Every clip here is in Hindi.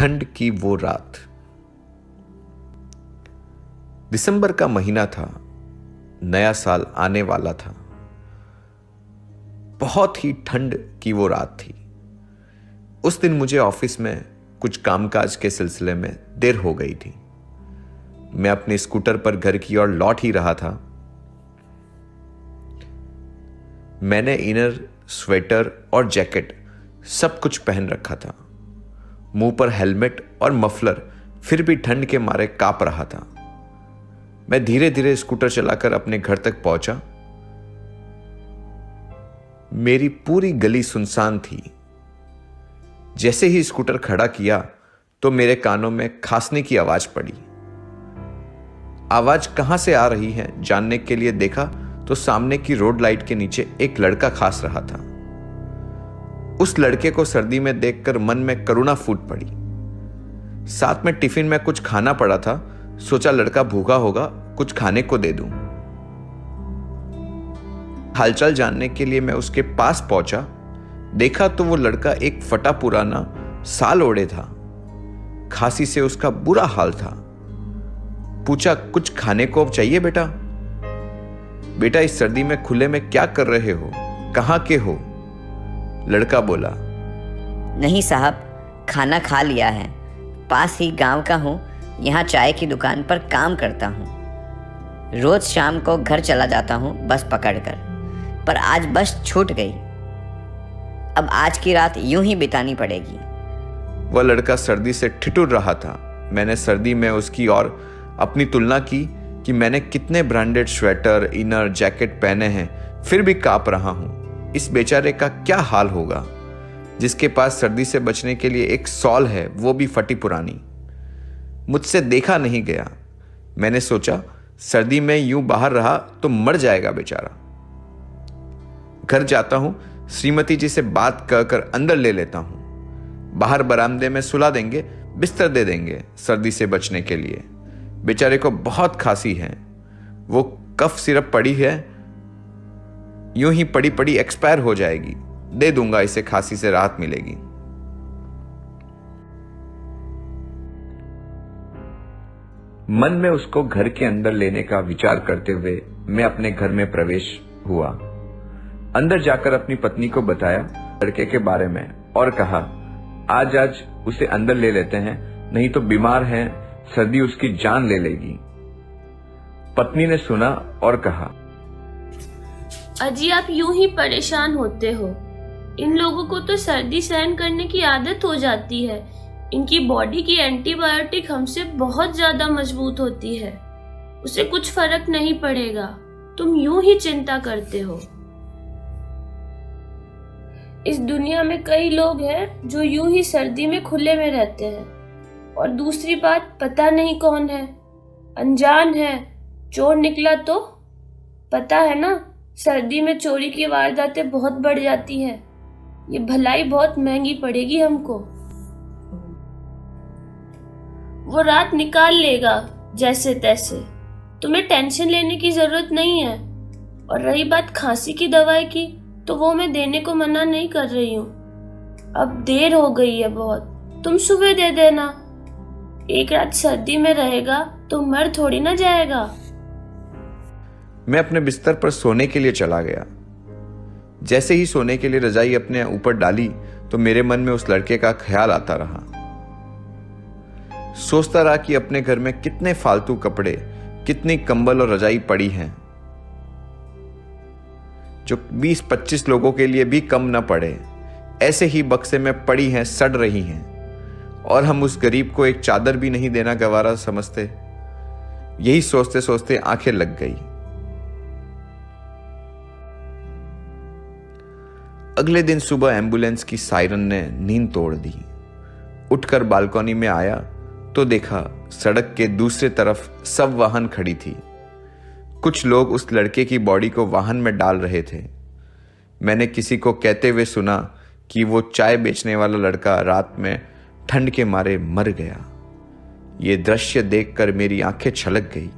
ठंड की वो रात। दिसंबर का महीना था, नया साल आने वाला था। बहुत ही ठंड की वो रात थी। उस दिन मुझे ऑफिस में कुछ कामकाज के सिलसिले में देर हो गई थी। मैं अपने स्कूटर पर घर की ओर लौट ही रहा था। मैंने इनर, स्वेटर और जैकेट सब कुछ पहन रखा था। मुंह पर हेलमेट और मफलर, फिर भी ठंड के मारे कांप रहा था। मैं धीरे धीरे स्कूटर चलाकर अपने घर तक पहुंचा। मेरी पूरी गली सुनसान थी। जैसे ही स्कूटर खड़ा किया तो मेरे कानों में खांसने की आवाज पड़ी। आवाज कहां से आ रही है जानने के लिए देखा तो सामने की रोड लाइट के नीचे एक लड़का खांस रहा था। उस लड़के को सर्दी में देखकर मन में करुणा फूट पड़ी। साथ में टिफिन में कुछ खाना पड़ा था। सोचा लड़का भूखा होगा, कुछ खाने को दे दूं। हालचाल जानने के लिए मैं उसके पास पहुंचा। देखा तो वो लड़का एक फटा पुराना साल ओढ़े था। खांसी से उसका बुरा हाल था। पूछा, कुछ खाने को चाहिए बेटा? बेटा, इस सर्दी में खुले में क्या कर रहे हो? कहां के हो? लड़का बोला, नहीं साहब, खाना खा लिया है। पास ही गांव का हूँ, यहाँ चाय की दुकान पर काम करता हूँ। रोज शाम को घर चला जाता हूँ बस पकड़कर, पर आज बस छूट गई। अब आज की रात यूं ही बितानी पड़ेगी। वह लड़का सर्दी से ठिठुर रहा था। मैंने सर्दी में उसकी और अपनी तुलना की कि मैंने कितने ब्रांडेड स्वेटर, इनर, जैकेट पहने हैं, फिर भी कांप रहा हूं। इस बेचारे का क्या हाल होगा जिसके पास सर्दी से बचने के लिए एक सॉल है, वो भी फटी पुरानी। मुझसे देखा नहीं गया। मैंने सोचा सर्दी में यूं बाहर रहा तो मर जाएगा बेचारा। घर जाता हूं, श्रीमती जी से बात कर अंदर ले लेता हूं। बाहर बरामदे में सुला देंगे, बिस्तर दे देंगे सर्दी से बचने के लिए। बेचारे को बहुत खांसी है। वो कफ सिरप पड़ी है, यूं ही पड़ी पड़ी एक्सपायर हो जाएगी। दे दूंगा इसे, खांसी से राहत मिलेगी। मन में उसको घर के अंदर लेने का विचार करते हुए मैं अपने घर में प्रवेश हुआ। अंदर जाकर अपनी पत्नी को बताया लड़के के बारे में और कहा, आज उसे अंदर ले लेते हैं, नहीं तो बीमार है, सर्दी उसकी जान ले लेगी। पत्नी ने सुना और कहा, अजी आप यूं ही परेशान होते हो। इन लोगों को तो सर्दी सहन करने की आदत हो जाती है। इनकी बॉडी की एंटीबायोटिक हमसे बहुत ज्यादा मजबूत होती है। उसे कुछ फर्क नहीं पड़ेगा। तुम यूं ही चिंता करते हो। इस दुनिया में कई लोग हैं जो यूं ही सर्दी में खुले में रहते हैं। और दूसरी बात, पता नहीं कौन है, अनजान है, चोर निकला तो? पता है ना, सर्दी में चोरी की वारदातें बहुत बढ़ जाती हैं। ये भलाई बहुत महंगी पड़ेगी हमको। वो रात निकाल लेगा जैसे तैसे। तुम्हें टेंशन लेने की जरूरत नहीं है। और रही बात खांसी की दवाई की, तो वो मैं देने को मना नहीं कर रही हूँ। अब देर हो गई है बहुत, तुम सुबह दे देना। एक रात सर्दी में रहेगा तो मर थोड़ी ना जाएगा। मैं अपने बिस्तर पर सोने के लिए चला गया। जैसे ही सोने के लिए रजाई अपने ऊपर डाली तो मेरे मन में उस लड़के का ख्याल आता रहा। सोचता रहा कि अपने घर में कितने फालतू कपड़े, कितनी कंबल और रजाई पड़ी हैं जो 20-25 लोगों के लिए भी कम न पड़े। ऐसे ही बक्से में पड़ी हैं, सड़ रही हैं, और हम उस गरीब को एक चादर भी नहीं देना गवारा समझते। यही सोचते सोचते आंखें लग गई। अगले दिन सुबह एम्बुलेंस की सायरन ने नींद तोड़ दी। उठकर बालकनी में आया तो देखा सड़क के दूसरे तरफ सब वाहन खड़ी थी। कुछ लोग उस लड़के की बॉडी को वाहन में डाल रहे थे। मैंने किसी को कहते हुए सुना कि वो चाय बेचने वाला लड़का रात में ठंड के मारे मर गया। ये दृश्य देखकर मेरी आंखें छलक गई।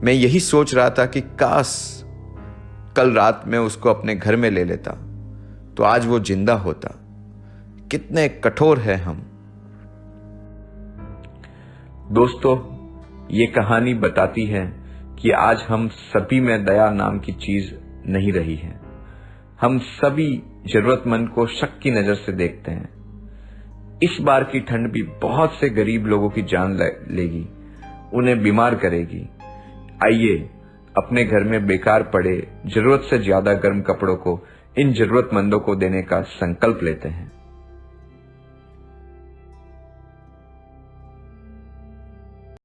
मैं यही सोच रहा था कि काश कल रात में उसको अपने घर में ले लेता तो आज वो जिंदा होता। कितने कठोर है हम। दोस्तों, ये कहानी बताती है कि आज हम सभी में दया नाम की चीज नहीं रही है। हम सभी जरूरतमंद को शक की नजर से देखते हैं। इस बार की ठंड भी बहुत से गरीब लोगों की जान लेगी, उन्हें बीमार करेगी। आइए अपने घर में बेकार पड़े जरूरत से ज्यादा गर्म कपड़ों को इन जरूरतमंदों को देने का संकल्प लेते हैं।